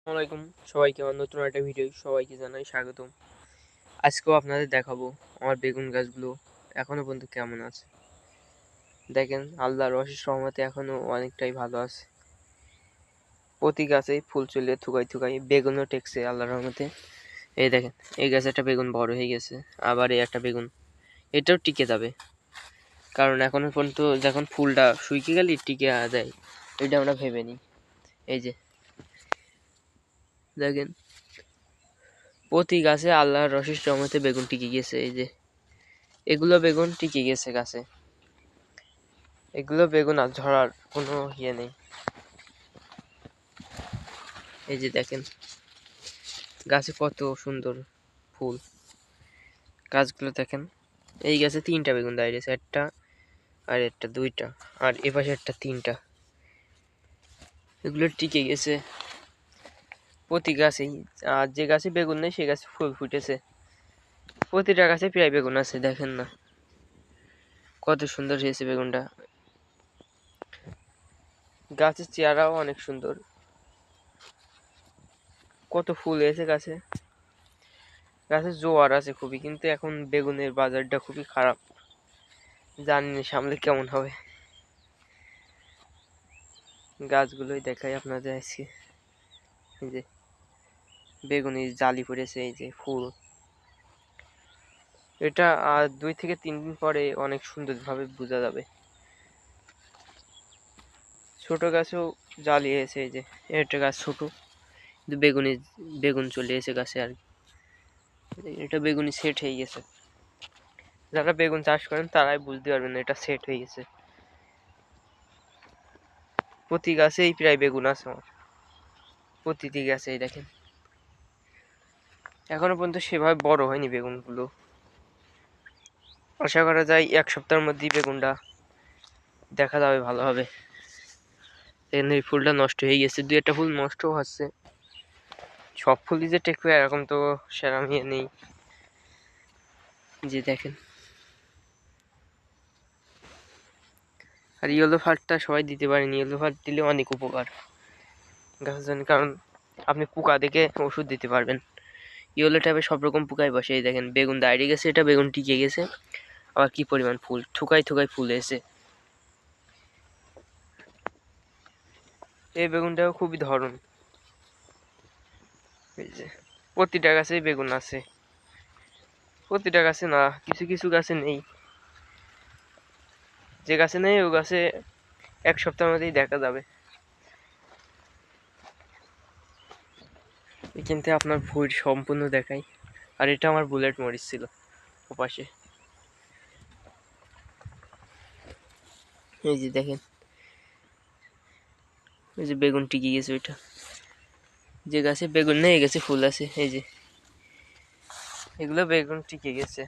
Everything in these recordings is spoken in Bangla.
আসসালামাইকুম সবাইকে আমার নতুন একটা ভিডিও সবাইকে জানাই স্বাগতম। আজকেও আপনাদের দেখাবো আমার বেগুন গাছগুলো এখনো পর্যন্ত কেমন আছে। দেখেন আল্লাহর অশেষ রহমতে এখনো অনেকটাই ভালো আছে। প্রতি গাছেই ফুল চলে থুকাই থুকাই বেগুনও টেকছে আল্লাহর রহমতে। এই দেখেন এই গাছে একটা বেগুন বড় হয়ে গেছে, আবার এই একটা বেগুন এটাও টিকে যাবে, কারণ এখনো পর্যন্ত যখন ফুলটা শুকিয়ে গেলে টিকে যায়, এটা আমরা ভেবে নিই। এই যে দেখেন প্রতি গাছে আল্লাহর অশেষ রহমতে বেগুন টিকে গেছে। এই যে এগুলো বেগুন টিকে গেছে গাছে, এগুলো বেগুন আর ঝরার কোনো ইয়ে নেই। এই যে দেখেন গাছে কত সুন্দর ফুল, গাছগুলো দেখেন। এই গাছে 3টা বেগুন দাঁড়িয়েছে, একটা আর একটা 2টা, আর এপাশে একটা 3টা। এগুলো টিকে গেছে প্রতি গাছেই। আর যে গাছে বেগুন নেই সে গাছে ফুল ফুটেছে। প্রতিটা গাছে প্রায় বেগুন আছে, দেখেন না কত সুন্দর হয়েছে বেগুনটা। গাছের চেহারাও অনেক সুন্দর, কত ফুল হয়েছে গাছে। গাছের জোয়ার আছে খুবই, কিন্তু এখন বেগুনের বাজারটা খুবই খারাপ, জানি না সামনে কেমন হবে। গাছগুলোই দেখাই আপনাদের আজকে। এই যে বেগুনি জালি পড়েছে, এই যে ফুল। এটা আর 2 থেকে 3 দিন পরে অনেক সুন্দরভাবে বোঝা যাবে। ছোট গাছেও জালি হয়েছে, এই যে একটা গাছ ছোট কিন্তু বেগুনি বেগুন চলে এসে গাছে আর কি। এটা বেগুনি সেট হয়ে গেছে, যারা বেগুন চাষ করেন তারাই বুঝতে পারবেন এটা সেট হয়ে গেছে। প্রতি গাছেই প্রায় বেগুন আছে আমার, প্রতিটি গাছেই দেখেন। এখনো পর্যন্ত সেভাবে বড় হয়নি বেগুনগুলো, আশা করা যায় 1 সপ্তাহের মধ্যেই বেগুনটা দেখা যাবে ভালোভাবে। এখানে এই ফুলটা নষ্ট হয়ে গেছে, 2-একটা ফুল নষ্ট হচ্ছে। সব ফুলই যে টেকবে এরকম তো সেরকম ইয়ে নেই। যে দেখেন, আর ইয়েলো ফার্টটা সবাই দিতে পারেন, ইয়েলো ফার্ট দিলে অনেক উপকার গাছের জন্য, কারণ আপনি পোকা দেখে ওষুধ দিতে পারবেন। ইয়েলো টাইপের সব রকম পোকাই বসে। এই দেখেন বেগুন দাঁড়িয়ে গেছে, এটা বেগুন টিকে গেছে, আবার কি পরিমাণ ফুল, থুকাই থুকাই ফুল এসে। এই বেগুনটাও খুবই ধরন। এই যে প্রতিটা গাছেই বেগুন আছে, প্রতিটা গাছে না, কিছু কিছু গাছে নেই। যে গাছে নেই ও গাছে 1 সপ্তাহের মধ্যেই দেখা যাবে। এখান থেকে আপনার ভুঁই সম্পূর্ণ দেখাই। আর এটা আমার বুলেট মরিচ ছিল ওপাশে। এই যে দেখেন এই যে বেগুন টিকে গেছে ওইটা, যে গাছে বেগুন নেই এই গাছে ফুল আছে। এই যে এগুলো বেগুন টিকে গেছে।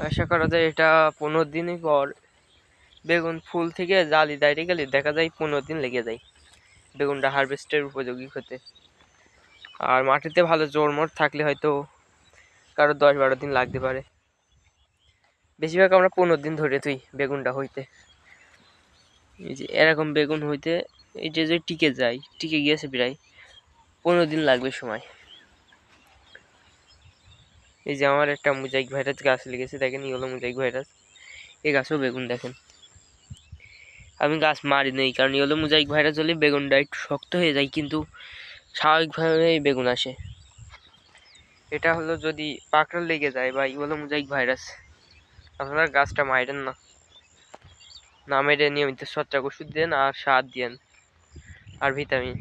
আশা করা যায় এটা 15 দিনই পর বেগুন ফুল থেকে জালি দাঁড়িয়ে গেলে দেখা যায় 15 দিন লেগে যায় বেগুনটা হারভেস্টের উপযোগী হতে। আর মাটিতে ভালো জোরমোট থাকলে হয়তো কারো 10-12 দিন লাগতে পারে। বেশিরভাগ আমরা 15 দিন ধরে তুই বেগুনটা হইতে। এই যে এরকম বেগুন হইতে এই যে টিকে যায়, টিকে গিয়েছে প্রায় 15 দিন লাগবে সময়। এই যে আমার একটা মোজাইক ভাইরাস গাছ লেগেছে, দেখেন ইয়েলো মোজাইক ভাইরাস। এই গাছেও বেগুন দেখেন। আমি গাছ মারি নেই, কারণ ইয়েলো মোজাইক ভাইরাস হলে বেগুনটা একটু শক্ত হয়ে যায়, কিন্তু স্বাভাবিকভাবেই বেগুন আসে। এটা হলো যদি পাকড়া লেগে যায় বা ইয়েলো মোজাইক ভাইরাস, আপনারা গাছটা মাইরেন না, না মেরে নিয়মিত ছত্রাক ওষুধ দেন আর সার দেন আর ভিটামিন,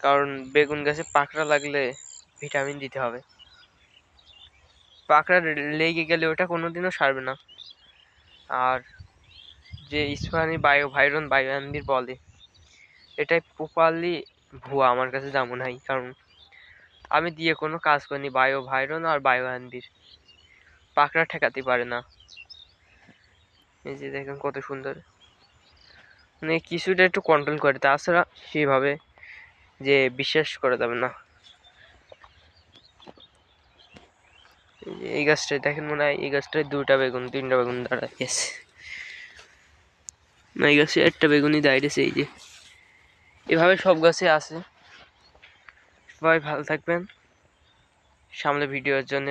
কারণ বেগুন গাছে পাকড়া লাগলে ভিটামিন দিতে হবে। পাকড়া লেগে গেলে ওটা কোনোদিনও সারবে না। আর যে ইস্পাহানি বায়োয়ানবির বলে, এটাই প্রপারলি ভুয়া, আমার কাছে যেমন হয়, কারণ আমি দিয়ে কোনো কাজ করিনি। বায়োভাইরন আর বায়োয়ানবির পাকড়া ঠেকাতে পারে না। এই যে দেখেন কত সুন্দর, মানে কিছুটা একটু কন্ট্রোল করে, তাছাড়া সেভাবে যে বিশ্বাস করা যাবে না। এই গাছটায় দেখেন, মনে হয় এই গাছটায় 2টা বেগুন 3টা বেগুন দাঁড়াইছে, না এই গাছে একটা বেগুনই দাঁড়িয়েছে। এই যে এভাবে সব গাছে আছে। সবাই ভালো থাকবেন। সামনে ভিডিওর জন্য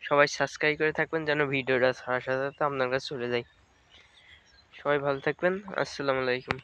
সবাই সাবস্ক্রাইব করে থাকবেন যেন ভিডিওটা ছাড়ার সাথে সাথে আপনার কাছে চলে যায়। সবাই ভালো থাকবেন। আসসালামু আলাইকুম।